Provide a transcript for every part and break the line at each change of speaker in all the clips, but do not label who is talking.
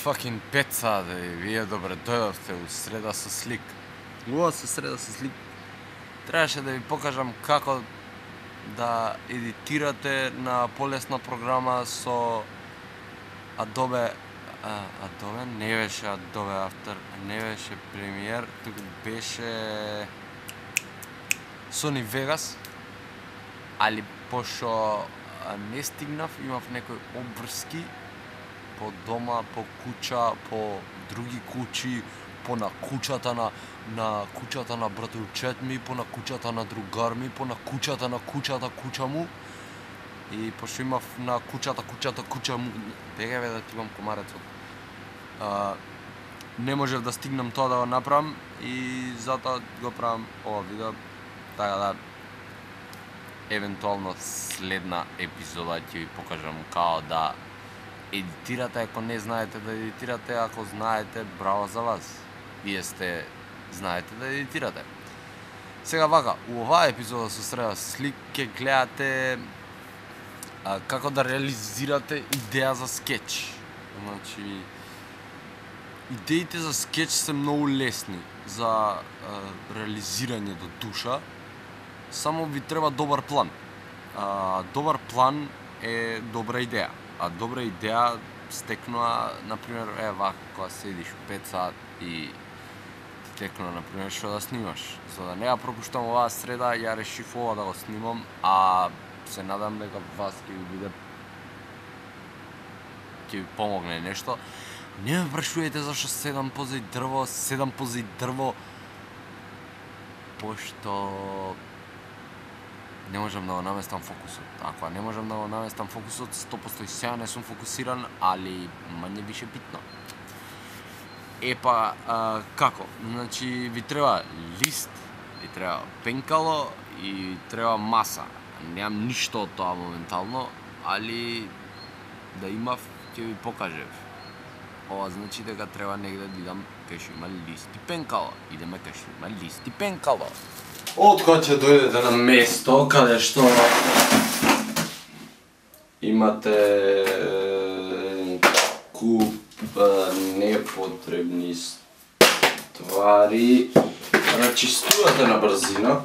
fucking 5 сада и вие добре дојдовте у Среда со слик.
Ова се Среда со слик.
Требаше да ви покажам како да едитирате на полесна програма со Adobe не беше Adobe After, не беше Premiere, туку беше Sony Vegas, али пошто не стигнав, имав некои обврски по дома, по куќа, по други куќи, по на куќата на куќата на братовчет ми, по на куќата на другар ми, по на куќата на куќа му. И пошто имав на куќа му, бега да ти имам комарецот. Не можев да стигнам тоа да го направам и затоа го правам ова видео, така да евентуално следна епизода ќе ви покажам како да едитирате, ако не знаете да едитирате, ако знаете, браво за вас. Вие знаете да едитирате. Сега вака, у оваа епизода со Среда со слик ќе гледате како да реализирате идеја за скеч. Значи, идеите за скеч се многу лесни за реализирање до душа, само ви треба добар план. Добар план е добра идеја. А добра идеја стекнува, например, вака, кога седиш 5 сат и ти текнува, например, што да снимаш. За да не ја пропуштам оваа среда, ја решив ова да го снимам, а се надам дека вас ќе ви помогне нешто. Не ме прашувајте зашто седам позади дрво, пошто не можам да го наместам фокусот. Ако не можам да го наместам фокусот, 100% и сега не сум фокусиран, али мање више битно. Како? Значи, ви треба лист, ви треба пенкало и треба маса. Немам ништо од тоа моментално, али да имав, ќе ви покажев. Ова значи дека треба негде да идам кај што има лист и пенкало. Идеме кај што има лист и пенкало. Откога ќе дојдете на место каде што имате куп непотребни ствари, рачистувате на брзина.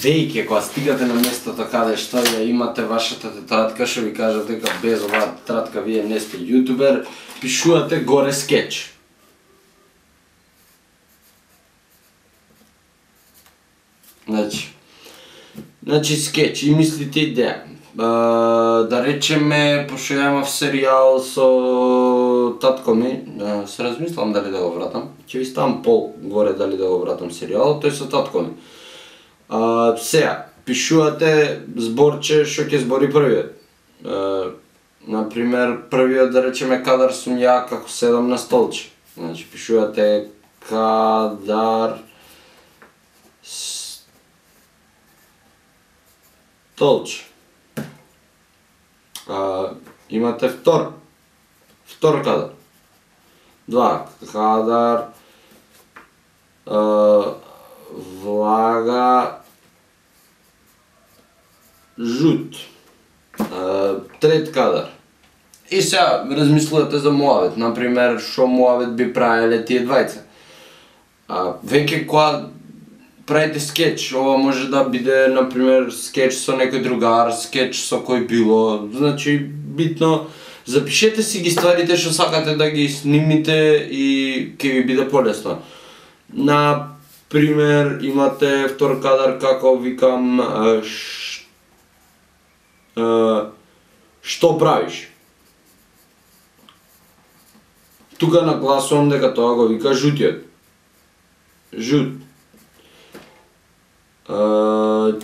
Веќе кога стигате на местото каде што ја имате вашата тетрадка, што ви кажав дека без оваа тетрадка вие не сте јутубер, пишувате горе скеч. Значи скеч и мислите идеја. Да речеме, пошто ја имав серијал со татко ми, се размислам дали да го вратам. Ќе ви ставам пол горе дали да го вратам серијалот, тој со татко ми. Сега, пишувате зборче што ќе збори првиот. Например, првиот да речеме кадар сум ја како седам на столче. Значи, пишувате кадар столче. Имате втор кадар. Два, кадар влага жут. Трет кадар. И сега размислувате за муавет, например, што муавет би правеле тие двајца. Веќе кога правите скеч, ова може да биде, например, скеч со некој другар, скеч со кој било, значи, битно, запишете си ги стварите што сакате да ги снимите и ќе ви биде полесно. Например, имате втор кадар како викам што правиш? Тука нагласувам дека тоа го вика жутиот. Жут.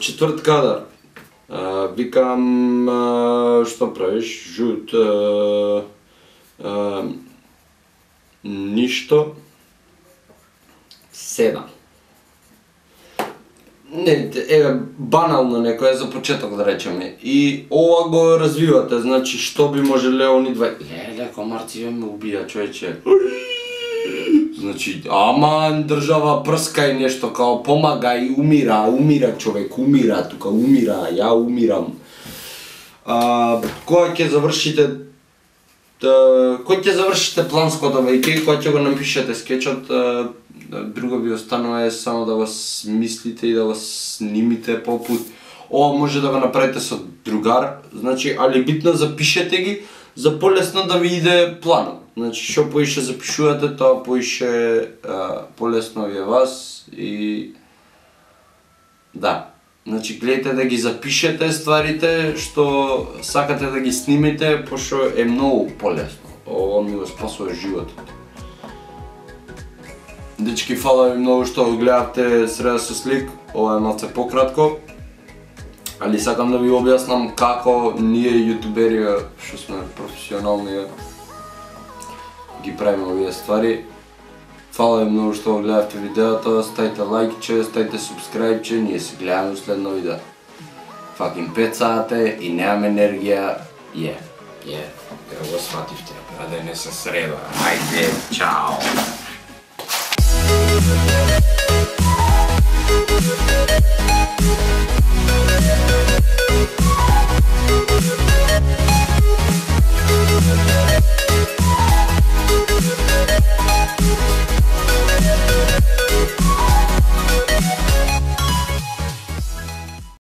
Четврт кадар. Викам што правиш? Жут. Ништо. 7. Банално некој за почеток да речеме. И ова го развивате, значи што би можеле они два... Леле, комарци ме убија, човече. Значи, ама држава прска и нешто, као помага и умира човек, умира тука, ја умирам. Кога ќе завршите планското веќе, кога ќе го напишете скечот, друго ви останува е само да го смислите и да го снимите попут. Ова може да го направите со другар, значи, али битно запишете ги, за полесно да ви иде планот. Значи, што поише запишувате, тоа поише полесно ви е вас и... Да. Значи, гледайте да ги запишете стварите што сакате да ги снимите, пошто е многу полесно. Ова ми го спасува животот. Дечки, фала ви многу што го гледавте Среда со слик, ова е малце пократко. Али сакам да ви објаснам како ние јутубери, што сме професионални, ги правиме овие ствари. Фала ви многу што го гледавте видеото, ставите лајкче, ставите субскрајбче, ние се гледаме у следно видео. Факин 5 сате и немам енергија, го свативте, денес е среда, ајде, чао!